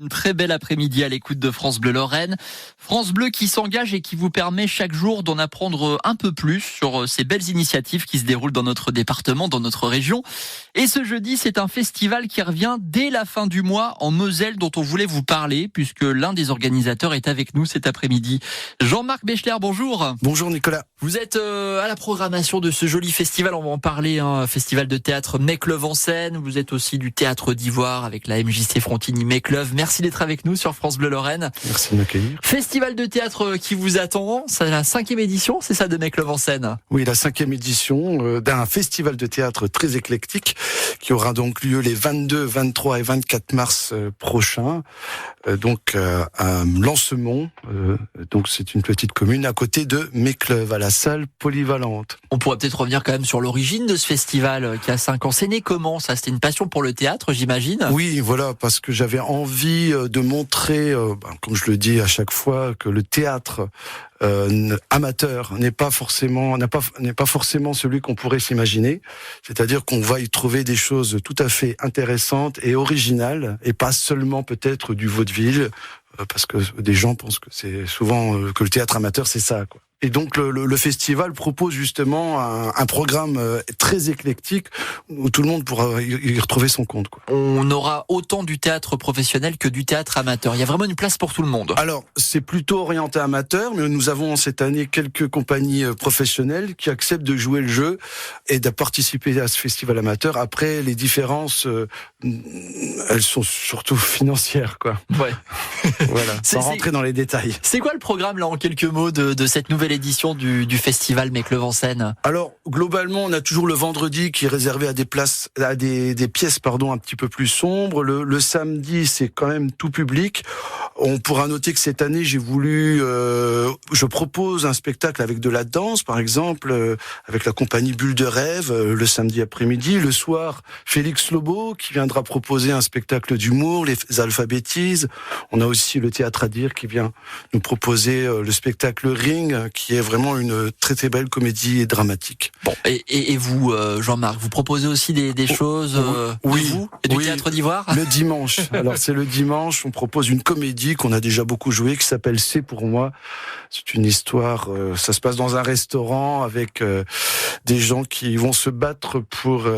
Une très belle après-midi à l'écoute de France Bleu Lorraine. France Bleu qui s'engage et qui vous permet chaque jour d'en apprendre un peu plus sur ces belles initiatives qui se déroulent dans notre département, dans notre région. Et ce jeudi, c'est un festival qui revient dès la fin du mois en Moselle dont on voulait vous parler puisque l'un des organisateurs est avec nous cet après-midi. Jean-Marc Bechler, bonjour. Bonjour Nicolas. Vous êtes à la programmation de ce joli festival, on va en parler, festival de théâtre Mecleuve en Seine. Vous êtes aussi du Théâtre d'Ivoire avec la MJC Frontigny Mecleuve. Merci d'être avec nous sur France Bleu Lorraine. Merci de m'accueillir. Festival de théâtre qui vous attend, c'est la 5e édition, c'est ça, de Mecleuve en Seine? Oui, la 5e édition d'un festival de théâtre très éclectique qui aura donc lieu les 22, 23 et 24 mars prochains. Donc à Lancemont, donc c'est une petite commune à côté de Mecleuve, à la salle polyvalente. On pourrait peut-être revenir quand même sur l'origine de ce festival qui a 5 ans. C'est né comment ça? C'était une passion pour le théâtre, j'imagine? Oui, voilà, parce que j'avais envie de montrer, comme je le dis à chaque fois, que le théâtre amateur n'est pas forcément celui qu'on pourrait s'imaginer. C'est-à-dire qu'on va y trouver des choses tout à fait intéressantes et originales, et pas seulement peut-être du vaudeville, parce que des gens pensent que c'est souvent que le théâtre amateur c'est ça, quoi. Et donc le festival propose justement un programme très éclectique où tout le monde pourra y retrouver son compte, quoi. On aura autant du théâtre professionnel que du théâtre amateur. Il y a vraiment une place pour tout le monde. Alors, c'est plutôt orienté amateur, mais nous avons cette année quelques compagnies professionnelles qui acceptent de jouer le jeu et de participer à ce festival amateur. Après, les différences, elles sont surtout financières, quoi. Ouais. Voilà, sans rentrer dans les détails. C'est quoi le programme, là, en quelques mots, de cette nouvelle édition du festival Mecleuve en Seine? Alors, globalement, on a toujours le vendredi qui est réservé à des pièces, un petit peu plus sombres. Le samedi, c'est quand même tout public. On pourra noter que cette année, je propose un spectacle avec de la danse, par exemple, avec la compagnie Bulle de Rêve, le samedi après-midi. Le soir, Félix Lobo, qui viendra proposer un spectacle d'humour, les alphabétises. On a aussi le Théâtre à dire qui vient nous proposer le spectacle Ring, qui est vraiment une très très belle comédie dramatique. Bon, et vous, Jean-Marc, vous proposez aussi des choses oui, du Théâtre d'Ivoire? Le dimanche. Alors c'est le dimanche, on propose une comédie qu'on a déjà beaucoup jouée qui s'appelle C'est pour moi. C'est une histoire, ça se passe dans un restaurant avec des gens qui vont se battre pour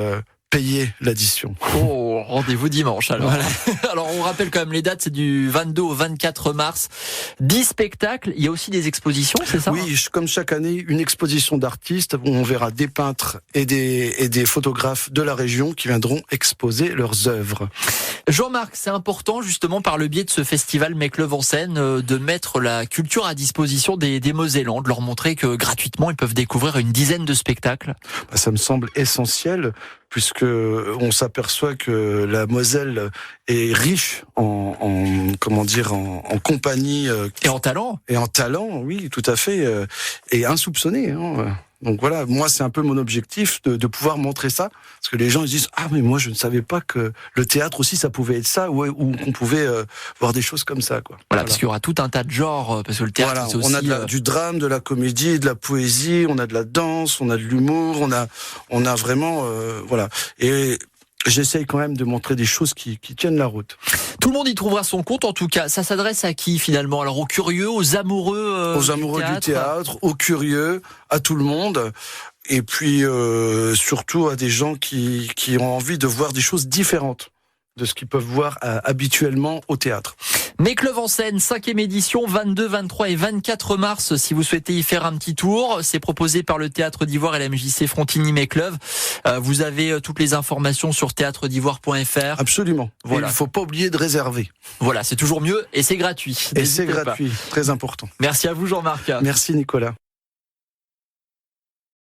payer l'addition. Oh, rendez-vous dimanche alors. Voilà. Alors on rappelle quand même les dates, c'est du 22 au 24 mars. 10 spectacles, il y a aussi des expositions, c'est ça? Oui, comme chaque année, une exposition d'artistes où on verra des peintres et des photographes de la région qui viendront exposer leurs œuvres. Jean-Marc, c'est important justement par le biais de ce festival Mecleuve en Seine de mettre la culture à disposition des Mosellans, de leur montrer que gratuitement ils peuvent découvrir une dizaine de spectacles. Ça me semble essentiel, puisque on s'aperçoit que la Moselle est riche en compagnie et en talent. Et en talent, oui, tout à fait, et insoupçonné, hein. Donc voilà, moi c'est un peu mon objectif de pouvoir montrer ça, parce que les gens ils disent mais moi je ne savais pas que le théâtre aussi ça pouvait être ça, ou qu'on pouvait voir des choses comme ça, quoi. Voilà, parce qu'il y aura tout un tas de genres, parce que le théâtre c'est aussi... On a du drame, de la comédie, de la poésie, on a de la danse, on a de l'humour, on a vraiment voilà. Et j'essaye quand même de montrer des choses qui tiennent la route. Tout le monde y trouvera son compte, en tout cas. Ça s'adresse à qui, finalement? Alors, aux curieux, aux amoureux du théâtre, aux curieux, à tout le monde. Et puis, surtout à des gens qui ont envie de voir des choses différentes de ce qu'ils peuvent voir habituellement au théâtre. Mecleuve en Seine, 5e édition, 22, 23 et 24 mars, si vous souhaitez y faire un petit tour. C'est proposé par le Théâtre d'Ivoire et la MJC Frontigny Mecleuve. Vous avez toutes les informations sur théâtred'ivoire.fr. Absolument. Voilà. Il ne faut pas oublier de réserver. Voilà, c'est toujours mieux et c'est gratuit. Et c'est gratuit, très important. Merci à vous Jean-Marc. Merci Nicolas.